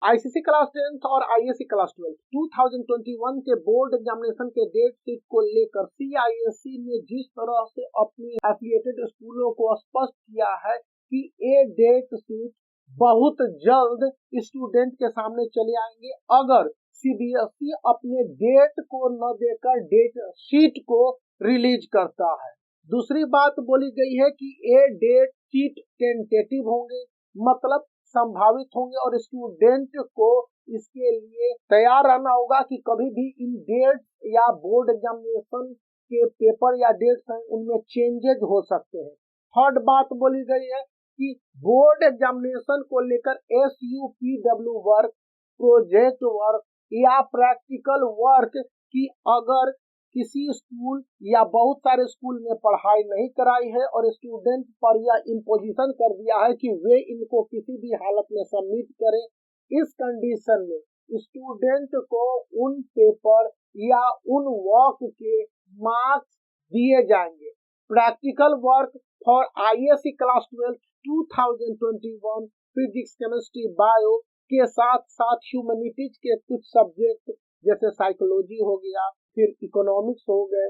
ICSE class 10th और ISC class 12 2021 के board examination के डेट शीट को लेकर सीआईएससी ने जिस तरह से अपनी एफिलिएटेड स्कूलों को स्पष्ट किया है कि ये डेट शीट बहुत जल्द स्टूडेंट के सामने चले आएंगे अगर सीबीएसई अपने डेट को न देकर डेट शीट को रिलीज करता है। दूसरी बात बोली गई है कि ये डेट शीट टेंटेटिव होंगे, मतलब संभावित होंगे और स्टूडेंट को इसके लिए तैयार रहना होगा कि कभी भी इन डेट या बोर्ड एग्जामिनेशन के पेपर या डेट्स हैं उनमें चेंजेज हो सकते हैं। थर्ड बात बोली गई है कि बोर्ड एग्जामिनेशन को लेकर SUPW वर्क, प्रोजेक्ट वर्क या प्रैक्टिकल वर्क की अगर किसी स्कूल या बहुत सारे स्कूल में पढ़ाई नहीं कराई है और स्टूडेंट पर यह इम्पोजिशन कर दिया है कि वे इनको किसी भी हालत में सबमिट करें, इस कंडीशन में स्टूडेंट को उन पेपर या उन वर्क के मार्क्स दिए जाएंगे। Practical work for ISC class 12 2021 physics, chemistry, bio के साथ साथ ह्यूमैनिटीज के कुछ सब्जेक्ट जैसे साइकोलॉजी हो गया, फिर इकोनॉमिक्स हो गए,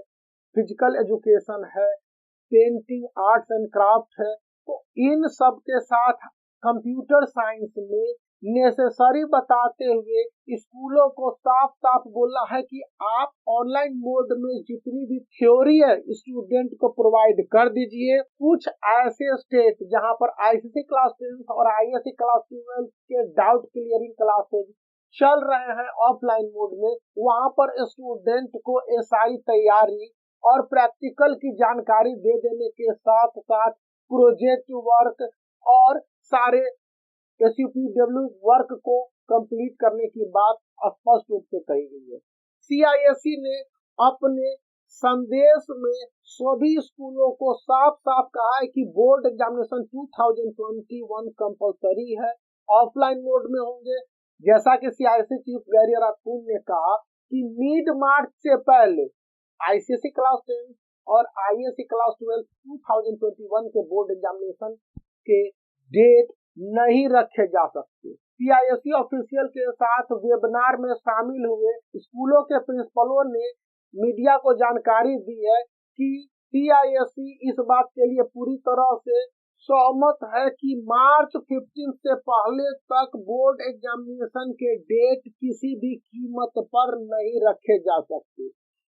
फिजिकल एजुकेशन है, पेंटिंग, आर्ट्स एंड क्राफ्ट है, तो इन सब के साथ कंप्यूटर साइंस में नेसेसरी बताते हुए स्कूलों को साफ साफ बोला है कि आप ऑनलाइन मोड में जितनी भी थ्योरी है स्टूडेंट को प्रोवाइड कर दीजिए। कुछ ऐसे स्टेट जहां पर आईसीएसई क्लास 10 और आईएससी क्लास 12 के डाउट क्लियरिंग क्लासेज चल रहे हैं ऑफलाइन मोड में, वहां पर स्टूडेंट को ये सारी तैयारी और प्रैक्टिकल की जानकारी दे देने के साथ साथ प्रोजेक्ट वर्क और सारे SUPW वर्क को कंप्लीट करने की बात स्पष्ट रूप से कही गई है। सीआईएससी ने अपने संदेश में सभी स्कूलों को साफ साफ कहा है कि बोर्ड एग्जामिनेशन 2021 कंपलसरी है, ऑफलाइन मोड में होंगे। जैसा कि सीआईएससी चीफ गैरी राठौर ने कहा कि मिड मार्च से पहले आईसीएसई क्लास 10 और आईएससी क्लास 12 2021 के बोर्ड एग्जामिनेशन के डेट नहीं रखे जा सकते। सीआईएससी ऑफिशियल के साथ वेबिनार में शामिल हुए स्कूलों के प्रिंसिपलों ने मीडिया को जानकारी दी है कि सीआईएससी इस बात के लिए पूरी तरह से सहमत है कि मार्च 15 से पहले तक बोर्ड एग्जामिनेशन के डेट किसी भी कीमत पर नहीं रखे जा सकते।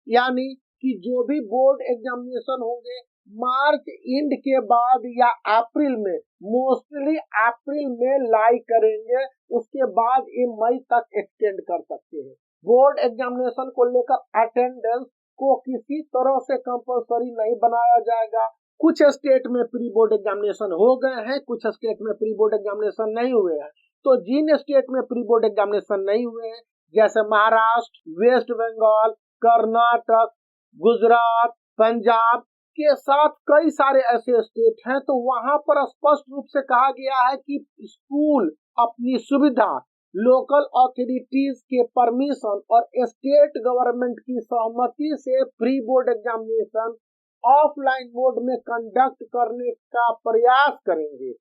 यानी कि जो भी बोर्ड एग्जामिनेशन होंगे मार्च एंड के बाद या अप्रैल में, मोस्टली अप्रैल में लाई करेंगे, उसके बाद ये मई तक एक्सटेंड कर सकते हैं। बोर्ड एग्जामिनेशन को लेकर अटेंडेंस को किसी तरह से कंपलसरी नहीं बनाया जाएगा। कुछ स्टेट में प्री बोर्ड एग्जामिनेशन हो गए हैं, कुछ स्टेट में प्री बोर्ड एग्जामिनेशन नहीं हुए हैं, तो जिन स्टेट में प्री बोर्ड एग्जामिनेशन नहीं हुए हैं जैसे महाराष्ट्र, वेस्ट बंगाल, कर्नाटक, गुजरात, पंजाब के साथ कई सारे ऐसे स्टेट हैं, तो वहां पर स्पष्ट रूप से कहा गया है कि स्कूल अपनी सुविधा, लोकल अथॉरिटीज के परमिशन और स्टेट गवर्नमेंट की सहमति से pre board examination offline mode में कंडक्ट करने का प्रयास करेंगे।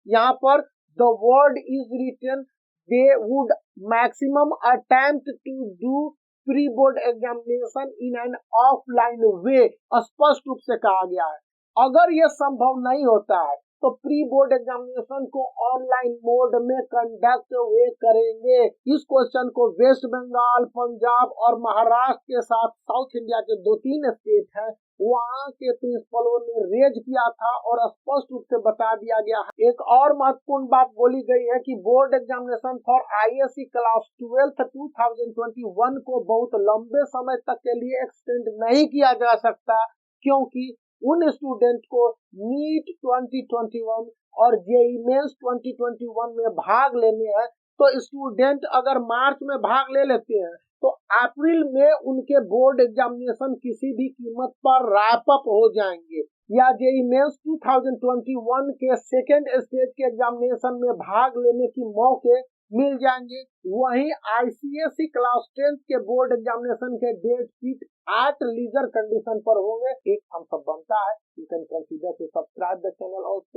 यहाँ पर the word is written they would maximum attempt to do pre board examination in an offline way, स्पष्ट रूप से कहा गया है। अगर यह संभव नहीं होता है तो प्री बोर्ड एग्जामिनेशन को ऑनलाइन मोड में कंडक्ट वे करेंगे। इस क्वेश्चन को वेस्ट बंगाल, पंजाब और महाराष्ट्र के साथ साउथ इंडिया के 2-3 स्टेट हैं, वहां के प्रिंसिपलों ने रेज किया था और स्पष्ट रूप से बता दिया गया है। एक और महत्वपूर्ण बात बोली गई है कि board examination for ISC class 12 2021 को बहुत लंबे समय तक के लिए एक्सटेंड नहीं किया जा सकता, क्योंकि उन स्टूडेंट को नीट 2021 और जेईई मेंस 2021 में भाग लेने हैं, तो स्टूडेंट अगर मार्च में भाग ले लेते हैं तो अप्रैल में उनके बोर्ड एग्जामिनेशन किसी भी कीमत पर रैप अप हो जाएंगे, या जेईई मेंस 2021 के सेकेंड स्टेज के एग्जामिनेशन में भाग लेने की मौके मिल जाएंगे। वहीं आईसीएसई क्लास 10 के बोर्ड एग्जामिनेशन के date sheet at leisure condition पर होंगे। एक हम सब बनता है, you can consider to subscribe the channel also.